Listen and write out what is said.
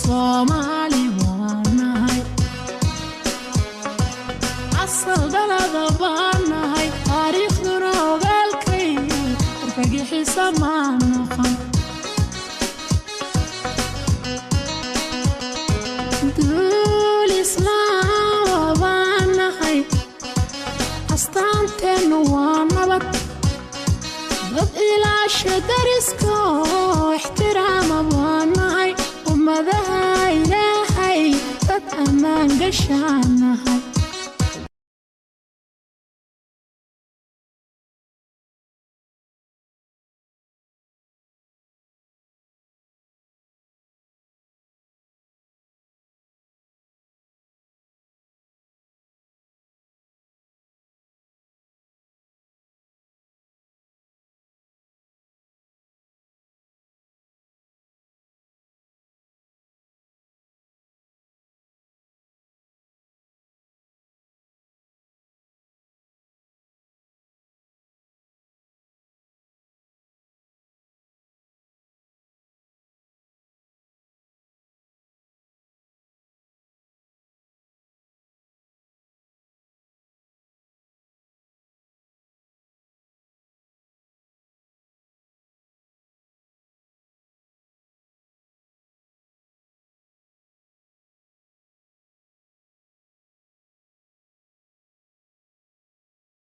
Somali waanahay asal dalada baanahay taariikhduna ogaalkay argagixisa ma noqon duul islaam waanahay astaanteenu waa nabad dad ilaasha dariska ixtiraama waanahay ummadaha ilaahay dad ammaan gashaanahay